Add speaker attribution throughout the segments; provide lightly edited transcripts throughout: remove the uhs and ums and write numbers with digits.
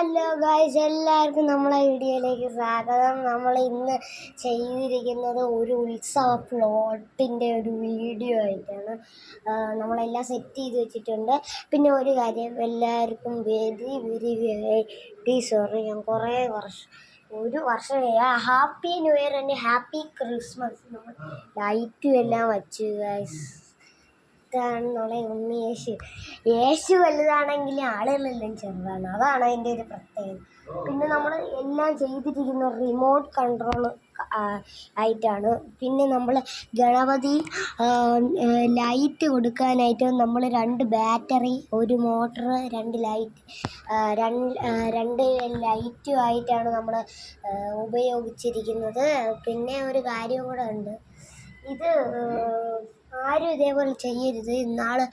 Speaker 1: Hello guys, എല്ലാവർക്കും നമ്മളെ വീഡിയോയിലേക്ക് സ്വാഗതം. നമ്മൾ ഇന്ന് ചെയ്തിരിക്കുന്നത് ഒരു ഉത്സവ പ്ലോട്ടിൻ്റെ ഒരു വീഡിയോ ആയിട്ടാണ്. നമ്മളെല്ലാം സെറ്റ് ചെയ്ത് വെച്ചിട്ടുണ്ട്. പിന്നെ ഒരു കാര്യം, എല്ലാവർക്കും വെരി വെരി വെരി സോറി. ഞാൻ ഒരു വർഷം happy new year and happy Christmas. നമ്മൾ ലൈറ്റും എല്ലാം വച്ചു ഗായ്സ്. ാണ് ഉണ്ണി യേശു വലുതാണെങ്കിൽ ആളുകളെല്ലാം ചെറുതാണ്. അതാണ് അതിൻ്റെ ഒരു പ്രത്യേകത. പിന്നെ നമ്മൾ എല്ലാം ചെയ്തിരിക്കുന്ന റിമോട്ട് കൺട്രോൾ ആയിട്ടാണ്. പിന്നെ നമ്മൾ ഗണപതി ലൈറ്റ് കൊടുക്കാനായിട്ട് നമ്മൾ 2 ബാറ്ററി, 1 മോട്ടർ, 2 ലൈറ്റ്, 2 ലൈറ്റുമായിട്ടാണ് നമ്മൾ ഉപയോഗിച്ചിരിക്കുന്നത്. പിന്നെ ഒരു കാര്യം കൂടെ ഉണ്ട്, ഇത് ആരും ഇതേപോലെ ചെയ്യരുത്. ഇന്നാള്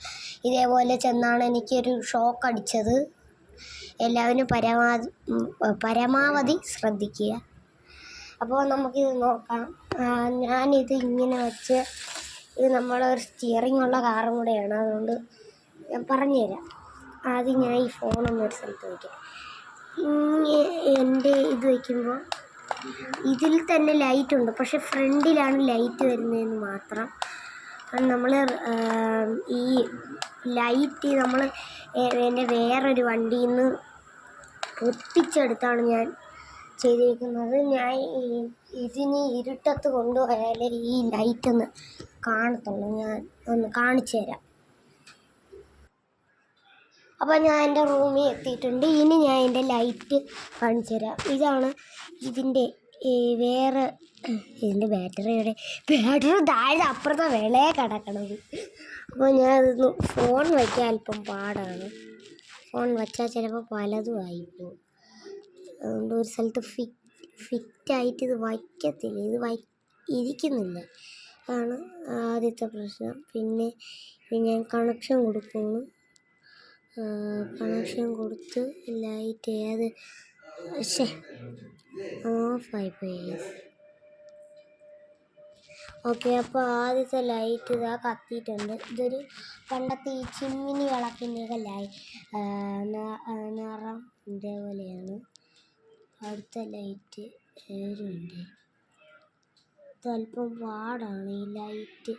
Speaker 1: ഇതേപോലെ ചെന്നാണ് എനിക്കൊരു ഷോക്ക് അടിച്ചത്. എല്ലാവരും പരമാവധി ശ്രദ്ധിക്കുക. അപ്പോൾ നമുക്കിത് നോക്കാം. ഞാനിത് ഇങ്ങനെ വെച്ച്, ഇത് നമ്മളൊരു സ്റ്റിയറിംഗ് ഉള്ള കാറും കൂടെയാണ്, അതുകൊണ്ട് ഞാൻ പറഞ്ഞുതരാം. ആദ്യം ഞാൻ ഈ ഫോണൊന്നൊരു സ്ഥലത്ത് വയ്ക്കാം. എൻ്റെ ഇത് വയ്ക്കുമ്പോൾ ഇതിൽ തന്നെ ലൈറ്റ് ഉണ്ട്, പക്ഷെ ഫ്രണ്ടിലാണ് ലൈറ്റ് വരുന്നതെന്ന് മാത്രം. നമ്മൾ ഈ ലൈറ്റ് എൻ്റെ വേറൊരു വണ്ടിയിൽ നിന്ന് പൊട്ടിച്ചെടുത്താണ് ഞാൻ ചെയ്തിരിക്കുന്നത്. ഞാൻ ഇതിന് ഇരുട്ടത്ത് കൊണ്ടുപോയാലേ ഈ ലൈറ്റൊന്ന് കാണത്തുള്ളൂ. ഞാൻ ഒന്ന് കാണിച്ചു തരാം. അപ്പോൾ ഞാൻ എൻ്റെ റൂമിൽ എത്തിയിട്ടുണ്ട്. ഇനി ഞാൻ എൻ്റെ ലൈറ്റ് കാണിച്ചു തരാം. ഇതാണ് ഇതിൻ്റെ വേറെ ഇതിൻ്റെ ബാറ്ററി താഴെ അപ്പുറത്തെ വിളയെ കിടക്കണത്. അപ്പോൾ ഞാനതൊന്ന് ഫോൺ വയ്ക്കാൻ അല്പം പാടാണ്. ഫോൺ വച്ചാൽ ചിലപ്പോൾ പലതും ആയിപ്പോവും. അതുകൊണ്ട് ഒരു സ്ഥലത്ത് ഫിറ്റായിട്ട് ഇത് വയ്ക്കത്തില്ല, ഇരിക്കുന്നില്ല. അതാണ് ആദ്യത്തെ പ്രശ്നം. പിന്നെ ഞാൻ കണക്ഷൻ കൊടുക്കുന്നു. കണക്ഷൻ കൊടുത്ത് ലൈറ്റ് ഓഫായിപ്പോയി. ഓക്കെ, അപ്പോൾ ആദ്യത്തെ ലൈറ്റ് ഇതാ കത്തിയിട്ടുണ്ട്. ഇതൊരു പണ്ടത്തെ ഈ ചിമ്മിനി വിളക്കിൻ്റെയൊക്കെ നിറം ഇതേപോലെയാണ്. അടുത്ത ലൈറ്റ് ഉണ്ട്. ഇതല്പം പാടാണ് ഈ ലൈറ്റ്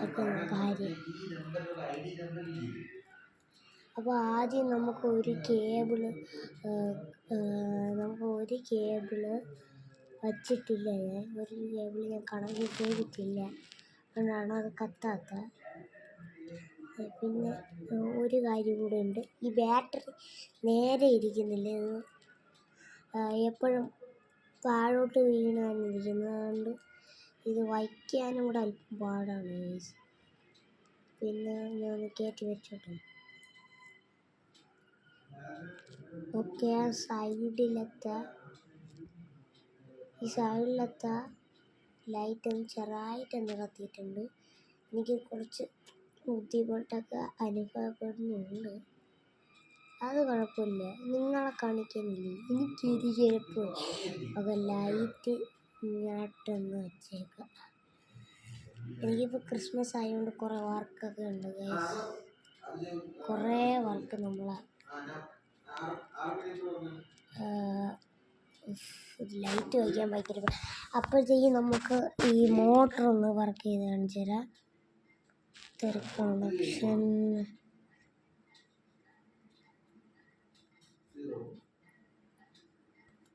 Speaker 1: ഒക്കെ കാര്യം. അപ്പോൾ ആദ്യം നമുക്ക് ഒരു കേബിള് വച്ചിട്ടില്ല. ഒരു കേബിൾ ഞാൻ കണക്ട് ചെയ്തിട്ടില്ല, അതുകൊണ്ടാണ് അത് കത്താത്തത്. പിന്നെ ഒരു കാര്യം കൂടെ ഉണ്ട്, ഈ ബാറ്ററി നേരെ ഇരിക്കുന്നില്ല. ഇത് എപ്പോഴും താഴോട്ട് വീണാണ് ഇരിക്കുന്നത്. അതുകൊണ്ട് ഇത് വയ്ക്കാനും കൂടെ അല്പം പാടാണ്. പിന്നെ ഞാൻ കയറ്റി വെച്ചോട്ടെ. ഓക്കെ, ഈ സൈഡിലത്തെ ലൈറ്റ് ഒന്ന് ചെറുതായിട്ടൊന്ന് കത്തിയിട്ടുണ്ട്. എനിക്ക് കുറച്ച് ബുദ്ധിമുട്ടൊക്കെ അനുഭവപ്പെടുന്നുണ്ട്. അത് കുഴപ്പമില്ല, നിങ്ങളെ കാണിക്കുന്നില്ലേ. എനിക്കൊരു കുഴപ്പം. അപ്പോൾ ലൈറ്റ് ഇങ്ങോട്ടൊന്ന് വെച്ചേക്കാം. എനിക്കിപ്പോൾ ക്രിസ്മസ് ആയതുകൊണ്ട് കുറേ വർക്കൊക്കെ ഉണ്ട് ഗൈസ്. കുറേ വർക്ക് ലൈറ്റ് വയ്ക്കാൻ ഭയങ്കര. അപ്പോഴത്തേക്കും നമുക്ക് ഈ മോട്ടർ ഒന്ന് വർക്ക് ചെയ്ത് കാണിച്ചു തരാം. കണക്ഷൻ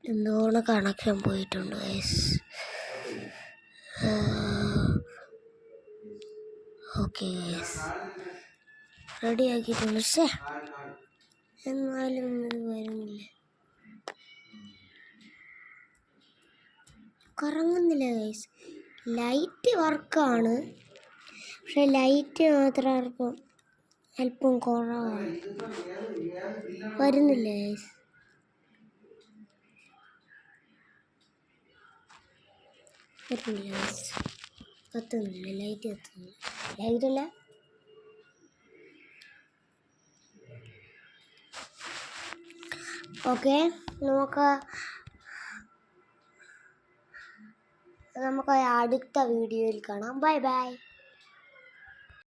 Speaker 1: എന്തോണം കണക്ഷൻ പോയിട്ടുണ്ട് ഗൈസ്. ഓക്കെ ഗൈസ്, റെഡി ആക്കിയിട്ടുണ്ട്. പക്ഷേ എന്നാലും ഇത് വരുന്നില്ല, കറങ്ങുന്നില്ല ഗൈസ്. ലൈറ്റ് വർക്കാണ്, പക്ഷെ ലൈറ്റ് മാത്രം അല്പം കുറവാണ്, വരുന്നില്ല ഗൈസ്. കത്തുന്നില്ല, ലൈറ്റ് കത്തുന്നില്ല. ലൈറ്റല്ല, ഓക്കെ. നമുക്ക് അടുത്ത വീഡിയോയിൽ കാണാം. Bye bye.